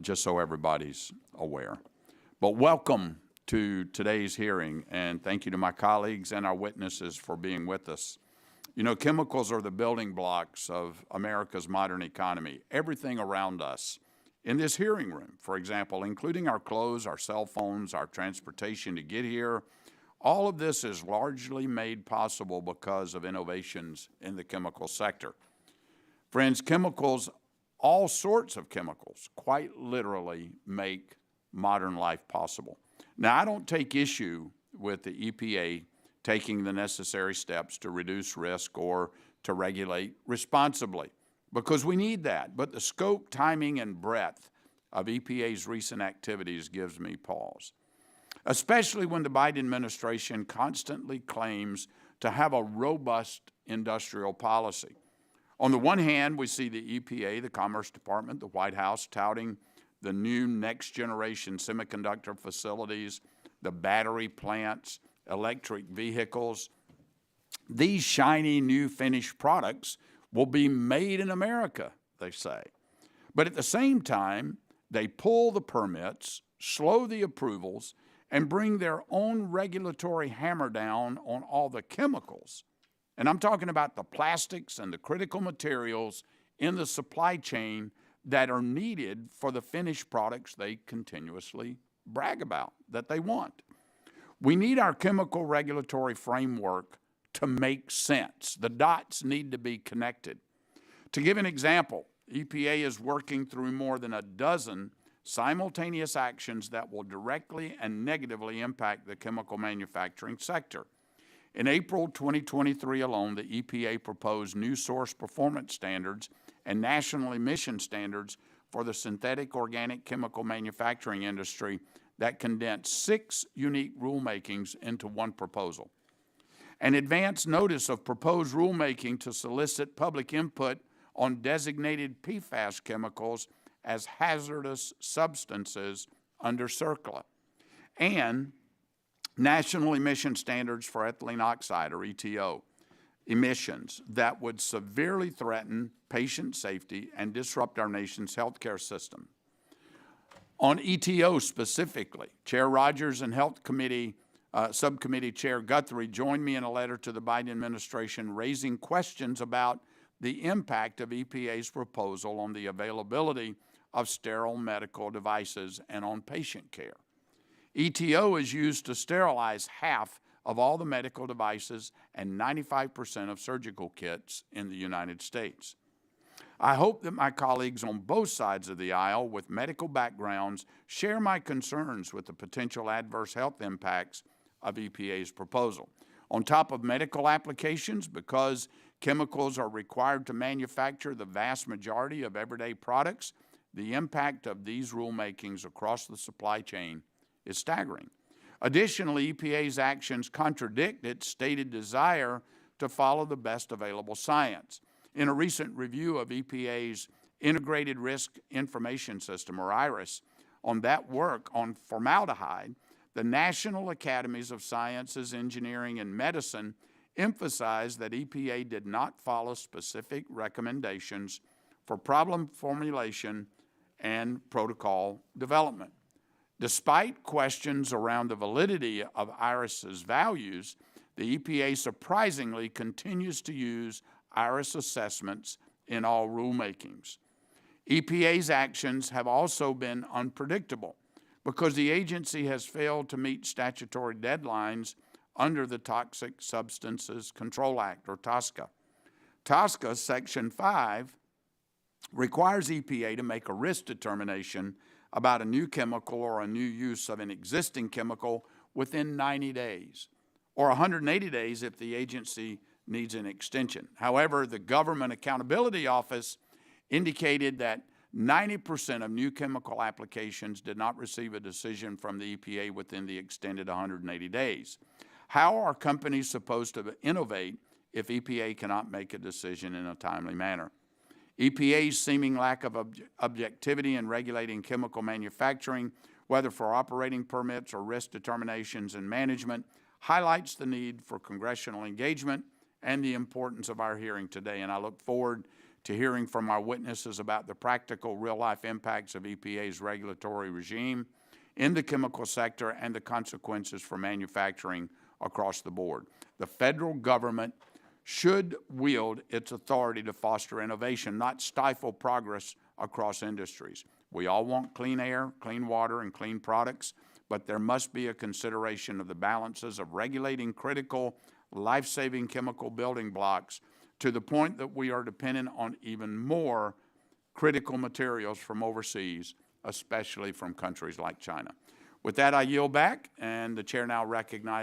just so everybody's aware. But welcome to today's hearing, and thank you to my colleagues and our witnesses for being with us. You know, chemicals are the building blocks of America's modern economy. Everything around us in this hearing room, for example, including our clothes, our cell phones, our transportation to get here, all of this is largely made possible because of innovations in the chemical sector. Friends, chemicals, all sorts of chemicals, quite literally make modern life possible. Now, I don't take issue with the EPA taking the necessary steps to reduce risk or to regulate responsibly, because we need that. But the scope, timing, and breadth of EPA's recent activities gives me pause, especially when the Biden administration constantly claims to have a robust industrial policy. On the one hand, we see the EPA, the Commerce Department, the White House touting the new next-generation semiconductor facilities, the battery plants, electric vehicles. These shiny new finished products will be made in America, they say. But at the same time, they pull the permits, slow the approvals, and bring their own regulatory hammer down on all the chemicals. And I'm talking about the plastics and the critical materials in the supply chain that are needed for the finished products they continuously brag about, that they want. We need our chemical regulatory framework to make sense. The dots need to be connected. To give an example, EPA is working through more than a dozen simultaneous actions that will directly and negatively impact the chemical manufacturing sector. In April 2023 alone, the EPA proposed new source performance standards and national emission standards for the synthetic organic chemical manufacturing industry that condensed 6 unique rulemakings into one proposal. An advance notice of proposed rulemaking to solicit public input on designated PFAS chemicals as hazardous substances under CERCLA, and national emission standards for ethylene oxide, or ETO, emissions that would severely threaten patient safety and disrupt our nation's healthcare system. On ETO specifically, Chair Rodgers and Health Committee Subcommittee Chair Guthrie joined me in a letter to the Biden administration raising questions about the impact of EPA's proposal on the availability of sterile medical devices and on patient care. ETO is used to sterilize half of all the medical devices and 95% of surgical kits in the United States. I hope that my colleagues on both sides of the aisle with medical backgrounds share my concerns with the potential adverse health impacts of EPA's proposal. On top of medical applications, because chemicals are required to manufacture the vast majority of everyday products, the impact of these rulemakings across the supply chain is staggering. Additionally, EPA's actions contradict its stated desire to follow the best available science. In a recent review of EPA's Integrated Risk Information System, or IRIS, on that work on formaldehyde, the National Academies of Sciences, Engineering, and Medicine emphasized that EPA did not follow specific recommendations for problem formulation and protocol development. Despite questions around the validity of IRIS's values, the EPA surprisingly continues to use IRIS assessments in all rulemakings. EPA's actions have also been unpredictable because the agency has failed to meet statutory deadlines under the Toxic Substances Control Act, or TSCA. TSCA Section 5 requires EPA to make a risk determination about a new chemical or a new use of an existing chemical within 90 days, or 180 days if the agency needs an extension. However, the Government Accountability Office indicated that 90% of new chemical applications did not receive a decision from the EPA within the extended 180 days. How are companies supposed to innovate if EPA cannot make a decision in a timely manner? EPA's seeming lack of objectivity in regulating chemical manufacturing, whether for operating permits or risk determinations and management, highlights the need for congressional engagement and the importance of our hearing today. And I look forward to hearing from our witnesses about the practical real-life impacts of EPA's regulatory regime in the chemical sector and the consequences for manufacturing across the board. The federal government should wield its authority to foster innovation, not stifle progress across industries. We all want clean air, clean water, and clean products, but there must be a consideration of the balances of regulating critical, life-saving chemical building blocks to the point that we are dependent on even more critical materials from overseas, especially from countries like China. With that, I yield back, and the chair now recognizes